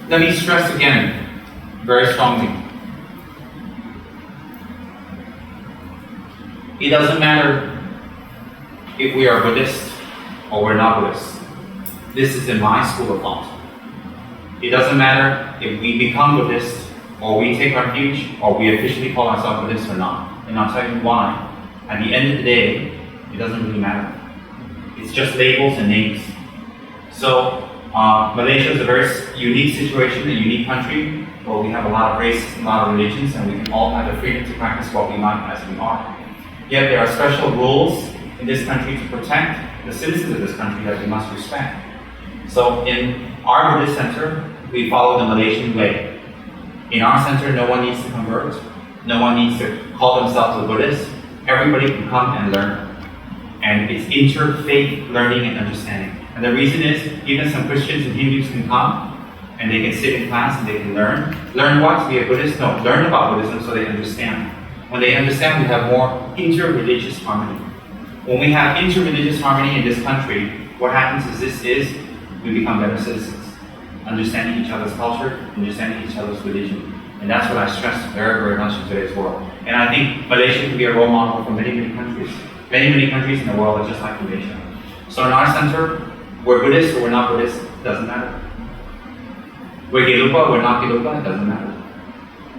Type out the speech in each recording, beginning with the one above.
let me stress again, very strongly. It doesn't matter if we are Buddhist or we're not Buddhist. This is in my school of thought. It doesn't matter if we become Buddhist or we take refuge or we officially call ourselves Buddhist or not. And I'll tell you why. At the end of the day, it doesn't really matter. It's just labels and names. So Malaysia is a very unique situation, a unique country, where we have a lot of races, a lot of religions, and we can all have the freedom to practice what we like as we are. Yet there are special rules in this country to protect the citizens of this country that we must respect. So in our Buddhist center, we follow the Malaysian way. In our center, no one needs to convert. No one needs to call themselves a Buddhist. Everybody can come and learn. And it's interfaith learning and understanding. And the reason is, even some Christians and Hindus can come, and they can sit in class and they can learn. Learn what? To be a Buddhist? No, learn about Buddhism so they understand. When they understand, we have more inter-religious harmony. When we have inter-religious harmony in this country, what happens is we become better citizens. Understanding each other's culture, understanding each other's religion. And that's what I stress very, very much in today's world. And I think Malaysia can be a role model for many, many countries. Many, many countries in the world are just like Malaysia. So in our center, we're Buddhist or we're not Buddhist, doesn't matter. We're Gelupa, we're not Gelupa, it doesn't matter.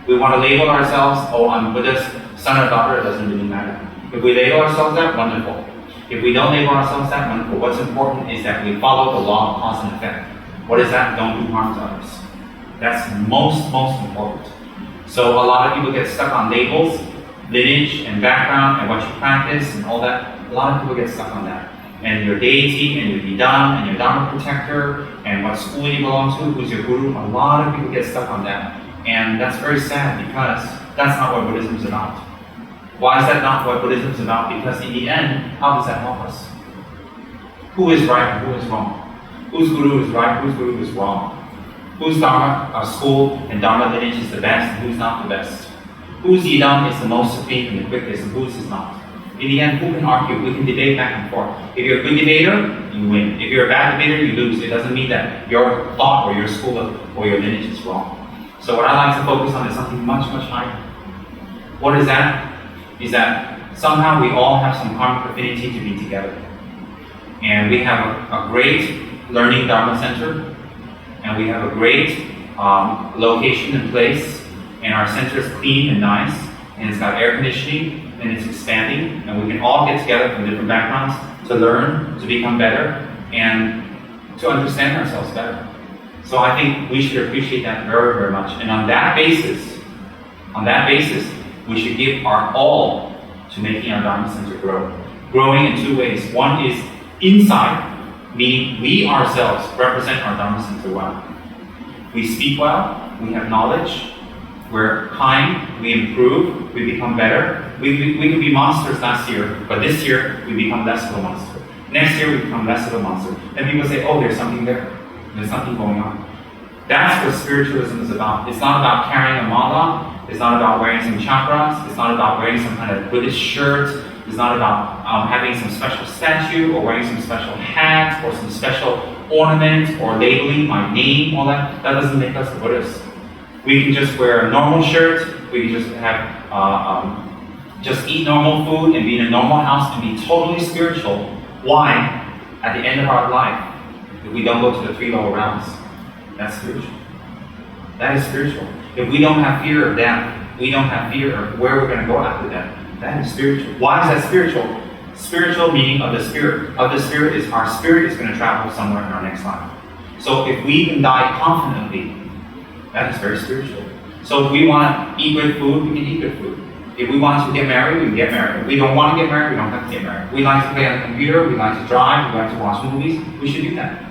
We want to label ourselves, oh, I'm Buddhist, son or daughter, it doesn't really matter. If we label ourselves that, wonderful. If we don't label ourselves that, wonderful. What's important is that we follow the law of cause and effect. What is that? Don't do harm to others. That's most important. So a lot of people get stuck on labels, lineage and background and what you practice and all that. A lot of people get stuck on that. And your deity and your Didam and your Dharma protector and what school you belong to, who's your guru. A lot of people get stuck on that. And that's very sad because that's not what Buddhism is about. Why is that not what Buddhism is about? Because in the end, how does that help us? Who is right and who is wrong? Whose guru is right, whose guru is wrong? Whose Dharma, school and Dharma lineage is the best and who's not the best? Whose Yidam is the most supreme and the quickest and whose is not? In the end, who can argue? We can debate back and forth. If you're a good debater, you win. If you're a bad debater, you lose. It doesn't mean that your thought or your school or your lineage is wrong. So what I like to focus on is something much, much higher. What is that? Is that somehow we all have some karmic affinity to be together. And we have a great learning Dharma center, and we have a great location and place, and our center is clean and nice, and it's got air conditioning, and it's expanding, and we can all get together from different backgrounds to learn, to become better, and to understand ourselves better. So I think we should appreciate that very, very much. And on that basis, we should give our all to making our Dharma center grow. Growing in two ways. One is inside, meaning we ourselves represent our Dharma center well. We speak well, we have knowledge, we're kind, we improve, we become better. We could be monsters last year, but this year we become less of a monster. Next year we become less of a monster. Then people say, oh, there's something there. There's something going on. That's what spiritualism is about. It's not about carrying a mala. It's not about wearing some chakras. It's not about wearing some kind of Buddhist shirt. It's not about having some special statue or wearing some special hat or some special ornament or labeling my name, all that. That doesn't make us Buddhists. We can just wear a normal shirt. We can just have just eat normal food and be in a normal house and be totally spiritual. Why? At the end of our life, if we don't go to the three lower realms, that's spiritual. That is spiritual. If we don't have fear of death, we don't have fear of where we're going to go after death, that is spiritual. Why is that spiritual? Spiritual meaning of the spirit. Of the spirit is our spirit is going to travel somewhere in our next life. So if we can die confidently, that is very spiritual. So if we want to eat good food, we can eat good food. If we want to get married, we can get married. If we don't want to get married, we don't have to get married. We like to play on the computer, we like to drive, we like to watch movies, we should do that.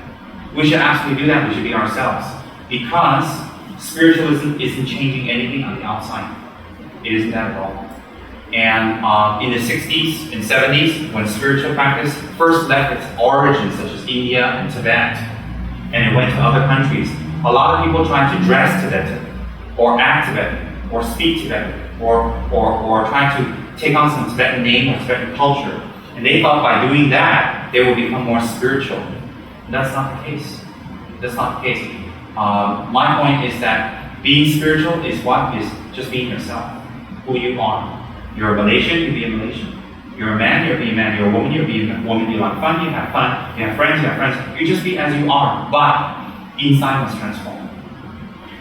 We should absolutely do that, we should be ourselves. Because spiritualism isn't changing anything on the outside. It isn't that at all. And in the 60s and 70s, when spiritual practice first left its origins, such as India and Tibet, and it went to other countries, a lot of people tried to dress Tibetan, or act Tibetan, or speak Tibetan, or try to take on some Tibetan name or Tibetan culture. And they thought by doing that, they will become more spiritual. And that's not the case. That's not the case. My point is that being spiritual is what? Is just being yourself, who you are. You're a Malaysian, you be a Malaysian. You're a man, you'll be a man. You're a woman, you'll be a woman. You like fun, you have fun. You have friends, you have friends. You just be as you are, but inside must transform.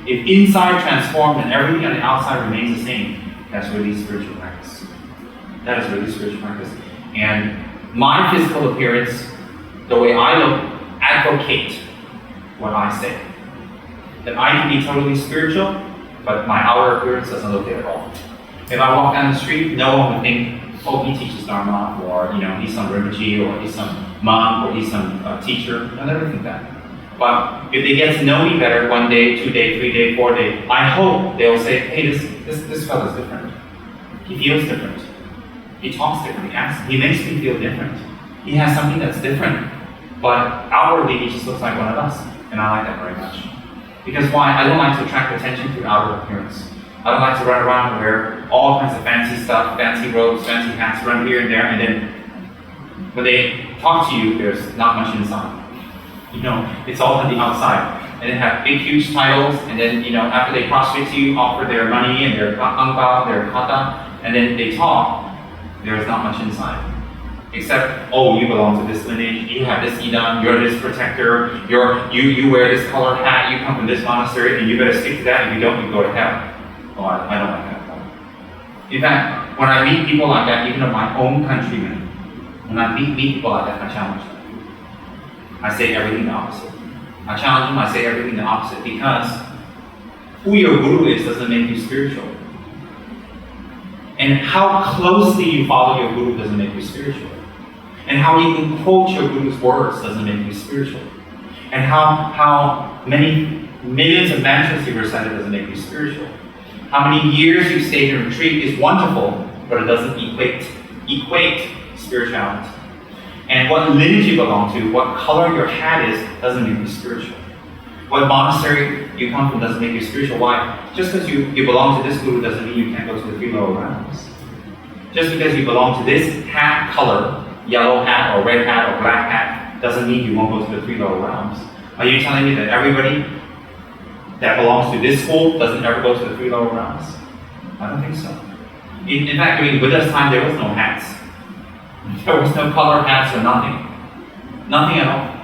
If inside transforms and everything on the outside remains the same, that's really spiritual practice. That is really spiritual practice. And my physical appearance, the way I look, advocate what I say. That I can be totally spiritual, but my outer appearance doesn't look it at all. If I walk down the street, no one would think, oh, he teaches Dharma, or he's some Rinpoche, or he's some monk, or he's some teacher. They'll never think that. But if they get to know me better 1 day, 2 day, 3 day, 4 day, I hope they'll say, hey, this fellow's different. He feels different. He talks different. He makes me feel different. He has something that's different. But outwardly, he just looks like one of us. And I like that very much. Because why? I don't like to attract attention to outer appearance. I don't like to run around and wear all kinds of fancy stuff, fancy robes, fancy hats, run here and there, and then when they talk to you, there's not much inside. It's all on the outside. And they have big, huge titles, and then, after they prostrate to you, offer their money and their angbao, their kata, and then they talk, there's not much inside. Except, oh, you belong to this lineage, you have this idam, you're this protector, you wear this colored hat, you come from this monastery, and you better stick to that. If you don't, you go to hell. Oh, I don't like that. In fact, when I meet people like that, even of my own countrymen, when I meet people like that, I challenge them. I say everything the opposite. I challenge them, I say everything the opposite, because who your guru is doesn't make you spiritual. And how closely you follow your guru doesn't make you spiritual. And how you can quote your guru's words doesn't make you spiritual. And how many millions of mantras you recited doesn't make you spiritual. How many years you stayed in retreat is wonderful, but it doesn't equate spirituality. And what lineage you belong to, what color your hat is, doesn't make you spiritual. What monastery you come from doesn't make you spiritual. Why? Just because you belong to this guru doesn't mean you can't go to the 3 lower realms. Just because you belong to this hat color, yellow hat or red hat or black hat, doesn't mean you won't go to the 3 lower realms. Are you telling me that everybody that belongs to this school doesn't ever go to the 3 lower realms? I don't think so. In fact, during Buddha's time, there was no hats. There was no color hats or nothing. Nothing at all.